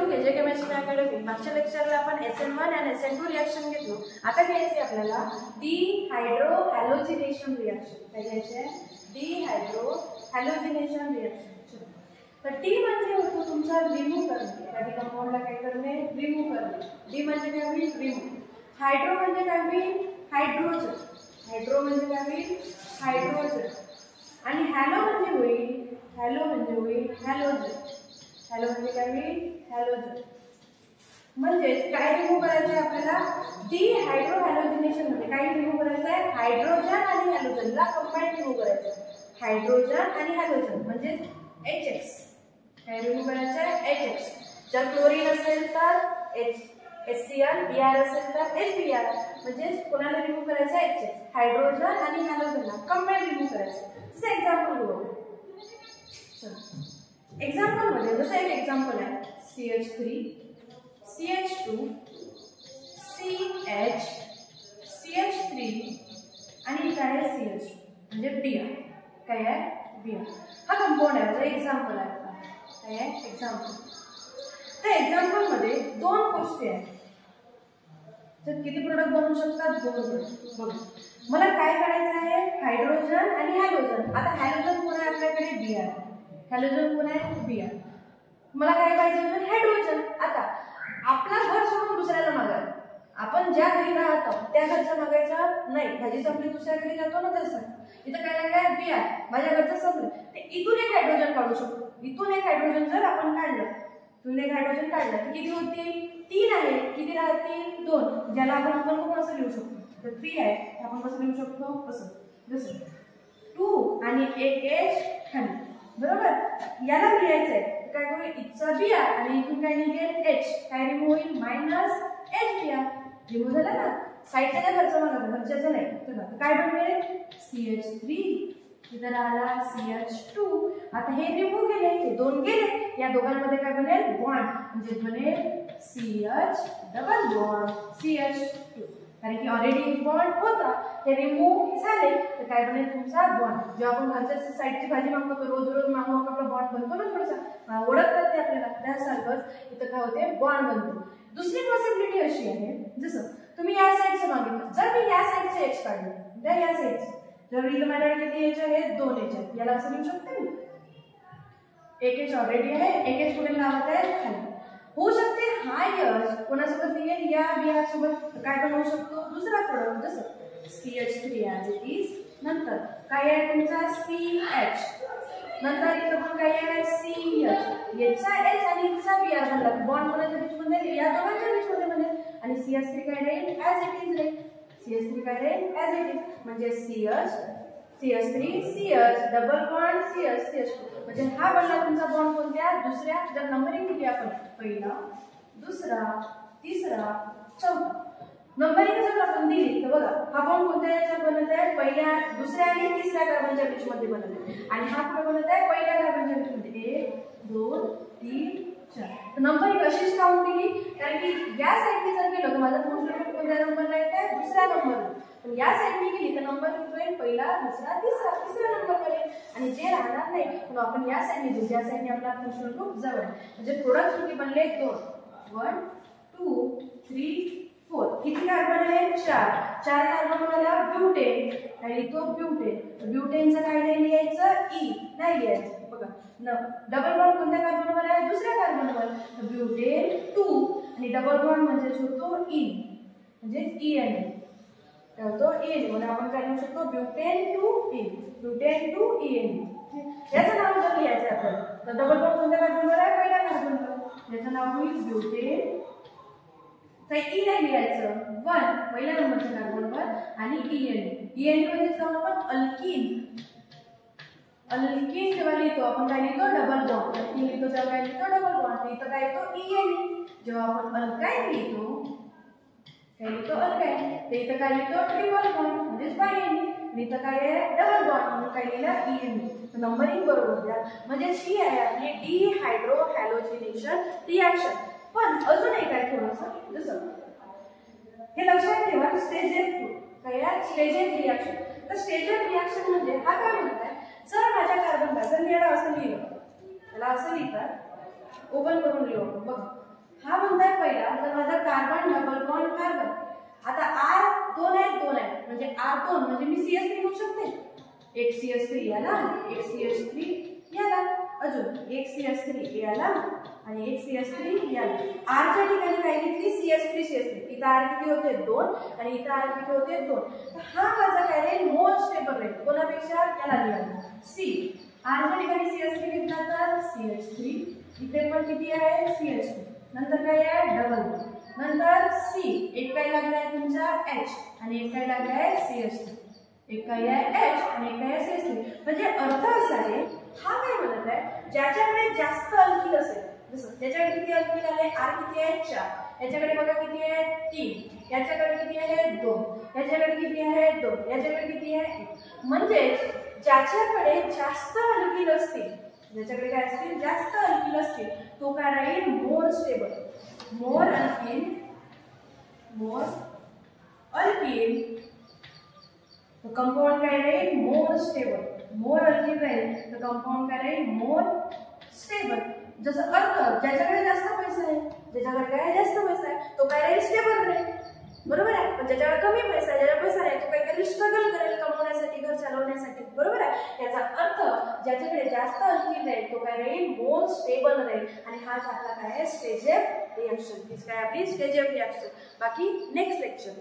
KJ chemistry academy. मागच्या लेक्चरला आपण SN1 आणि SN2 रिएक्शन घेतलो. आता घ्यायचे आपल्याला डिहायड्रोहॅलोजिनेशन रिएक्शन. काय घ्यायचे? डिहायड्रोहॅलोजिनेशन रिएक्शन. तर डी म्हणजे होतो तुमचा रिमूव्ह करणे. एखादी कंपाऊंडला काय करणे? रिमूव्ह करणे. डी म्हणजे काय होईल? रिमूव्ह. हायड्रो म्हणजे काय होईल? हायड्रोजन. हायड्रो म्हणजे काय होईल? हायड्रोजन. आणि हॅलो म्हणजे होईल? हॅलो म्हणजे होईल हॅलोजन. हॅलो म्हणजे काय होईल? हॅलोजन. म्हणजे काय रिमूव्ह करायचं आहे आपल्याला? डिहायड्रोहॅलोजिनेशन मध्ये काय रिमूव्ह करायचं आहे? हायड्रोजन आणि हॅलोजनला कंबाईन रिमूव्ह करायचं आहे. हायड्रोजन आणि हॅलोजन म्हणजे HX. काय रिमूव्ह करायचं आहे? HX. जर क्लोरीन असेल तर HCl, Br असेल तर HBr. म्हणजे कोणाला रिमूव्ह करायचं आहे? HX. हायड्रोजन आणि हॅलोजनला कंबाईन रिमूव्ह करायचं. जसं एक्झाम्पल घेऊ. एक्झाम्पल मध्ये जसं एक एक्झाम्पल आहे CH3, CH2, CH, CH3 आणि काय आहे? CH म्हणजे Br. काय आहे? Br. हा कंपाऊंड आहे. एक्झाम्पल आहे. काय आहे? एक्झाम्पल. त्या एक्झाम्पल मध्ये दोन गोष्टी आहेत. तर किती प्रोडक्ट बनवू शकतात? दोन. बघा मला काय करायचं आहे? हायड्रोजन आणि हॅलोजन. आता हॅलोजन कोण आहे आपल्याकडे? Br. हॅलोजन कोण आहे? Br. मला काय पाहिजे? हायड्रोजन. आता आपला घर सोडून दुसऱ्याला मागायचं. आपण ज्या घरी राहतो त्या घरचं मागायचं नाही. भाजी संपली दुसऱ्या घरी जातो ना तसं. इथं काय लागलं? Br. माझ्या घरचं संपलं. ते इथून एक हायड्रोजन काढू शकतो. इथून एक हायड्रोजन जर आपण काढलं, इथून एक हायड्रोजन काढलं तर किती होतील? 3 आहे. किती राहतील? 2. ज्याला आपण पण कसं लिहू शकतो? तर 3 आहे. आपण कसं लिहू शकतो? असं. जसं 2 आणि एक H खाली. बरोबर? याला लिहायचंय काय करू? इथचा Br आणि इथून काय निघेल? H. काय रिमूव्ह होईल? -HBr. रिमूव्ह झाला ना. साईडच्या त्या घरचं मला घरच्याचं नाही. तर काय बनले? CH3. इथं राहिला CH2. आता हे रिमूव्ह केले. हे दोन गेले. या दोघांमध्ये काय बनेल? बॉन्ड. म्हणजे बनेल CH डबल बॉन्ड CH2. कारण की ऑलरेडी बॉन्ड होता. हे रिमूव्ह झाले तर काय बनेल? तुमचा बॉन्ड. जेव्हा आपण घरच्या साईडची भाजी मागतो रोज रोज मागू आपला बॉन्ड बनतो ना. थोडासा ओळखतात ते आपल्याला. त्यासारखंच इथं काय होते? बॉन्ड बनतो. दुसरी पॉसिबिलिटी अशी आहे जसं तुम्ही या साईडचं मागितलं. जर मी या साईडचे H काढले, या साईडचे जर इथं माझ्याकडे किती H आहेत? 2 H आहेत. याला असं लिहू शकते मी. एक H ऑलरेडी आहे. एक H कुठे लावत आहे? खाली. होऊ शकते हा H कोणासोबत निघेल? या Br सोबत काय बनवू शकतो? दुसरा प्रोडक्ट जसं CH3 ॲज इट इज. नंतर काय आहे तुमचा? CH. नंतर इथं पण काय आहे? CH. याचा H आणि इथचा Br बनला. बॉन्ड कोणाच्या बीच मध्ये? या दोघांच्या बीच मध्ये बनेल. आणि CH3 काय राहील? ॲज इट इज राहील. CH3 काय राहील? As it is. म्हणजे CH3 CH double bond CH. म्हणजे हा बनला तुमचा बॉन्ड कोणत्या? दुसऱ्या. जर नंबरिंग केली आपण पहिला, दुसरा, तिसरा, चौथा. नंबरिंग जर आपण दिली तर बघा हा बॉन्ड कोणत्या याच्यात बनत आहे? पहिल्या, दुसऱ्या आणि तिसऱ्या कार्बनच्या बीच मध्ये बनत आहे. आणि हा कुठे बनत आहे? पहिल्या कार्बनच्या बीच मध्ये. 1 2 3 4. नंबरिंग अशीच काउंट केली. कारण की या साईडने जर गेलो तर माझा फंक्शन कोणत्या नंबरला येते? दुसऱ्या नंबरला. पण या साईडने गेली तर नंबर होईल पहिला, दुसरा, तिसरा नंबर करेल. आणि जे राहणार नाही म्हणून आपण या साईडने देऊ. ज्या साईडने आपला फंक्शन ग्रुप जवळ आहे. म्हणजे प्रोडक्ट किती बनले? 2. 1 2 3 4. किती कार्बन आहे? 4 कार्बन मला ब्युटेन. आणि तो ब्युटेन. ब्युटेनचं काय नाही लिहायचं? E नाही लिहायचं. बघा डबल बॉन्ड कोणत्या कार्बनवर आहे? दुसऱ्या कार्बनवर. ब्युटेन 2 आणि डबल बॉन्ड म्हणजे होतो E. म्हणजे EN. तो EN म्हणून आपण काय लिहू शकतो? Butane 2 butane 2 EN. याचं नाव जर लिहायचं आपल्याला तर डबल बॉन्ड कोणत्या कार्बनवर आहे? पहिल्या कार्बनवर. याचं नाव होईल ब्युटेन. काही E नाही लिहायचं. 1 पहिल्या नंबरच्या कार्बनवर आणि EN म्हणजे जाऊन आपण अल्कीन. अल्कीन जेव्हा लिहितो आपण काय लिहितो? Double bond. अल्कीन लिहितो तेव्हा काय लिहितो? Double bond. इथं काय येतो? EN. जेव्हा आपण अल्काइन लिहितो काय लिहितो? अल्काइन. तर इथं काय लिहितो? ट्रिपल बॉन्ड म्हणजे बायएन. आणि इथं काय आहे? डबल बॉन्ड म्हणून काय लिहिलं? EN. तर नंबरिंग बरोबर द्या. म्हणजे ही आहे आपली डिहायड्रोहॅलोजिनेशन रिएक्शन. पण अजून एक आहे थोडंसं जसं हे लक्षात ठेवा. Stages reaction. तर स्टेजेस रिएक्शन म्हणजे हा काय म्हणताय? जर माझ्या कार्बनला जर मी याला असं लिहिलं, त्याला असं लिहितात, ओपन करून लिहू बघ. हा म्हणताय पहिला तर माझा कार्बन डबल बॉन्ड कार्बन. आता R दोन आहेत म्हणजे R2 म्हणजे मी CH3 घेऊ शकते. एक CH3 याला, एक CH3 याला, अजून एक CH3 याला आणि एक CH3 याला. R च्या ठिकाणी काय घेतली CH3. इथं R किती होते 2 आणि इथं R किती होते 2. तर हा माझा काय राहील मोर स्टेबल राहील. कोणापेक्षा याला लिहा C. R च्या ठिकाणी CH3 घेतला तर CH3. इथे पण किती आहे CH3. नंतर काय आहे डबल बॉन्ड. नंतर C. एक काय लागलाय तुमचा H आणि एक काय लागलाय CH3. एक काय आहे H आणि एक काय आहे CH3. म्हणजे अर्थ असा आहे हा काय म्हणत आहे ज्याच्याकडे जास्त अल्किल असेल, जसं त्याच्याकडे किती अल्किल आहे R किती आहे 4, याच्याकडे बघा किती आहे 3, याच्याकडे किती आहे 2, याच्याकडे किती आहे 2, याच्याकडे किती आहे 1. म्हणजे ज्याच्याकडे जास्त अल्किल असतील, ज्याच्याकडे काय असतील जास्त अल्किल असतील तो काय राहील मोर स्टेबल. मोर अल्किल तो कंपाऊंड काय राहील मोर स्टेबल. मोर अल्किल राहील तर कंपाऊंड काय राहील मोर स्टेबल. जसं अर्थ ज्याच्याकडे जास्त पैसा आहे, ज्याच्याकडे काय जास्त पैसा आहे तो काय राहील स्टेबल राहील, बरोबर आहे. पण ज्याच्याकडे कमी पैसा आहे, ज्याच्याकडे पैसा नाही तो काही स्ट्रगल करेल कमवण्यासाठी, घर चालवण्यासाठी, बरोबर आहे. याचा अर्थ ज्याच्याकडे जास्त अल्किल राहील तो काय राहील मोर स्टेबल राहील. आणि हा आपला काय आहे स्टेजेफ रिएक्शन. हीच काय आपली स्टेजेफ रिएक्शन. बाकी नेक्स्ट लेक्चर.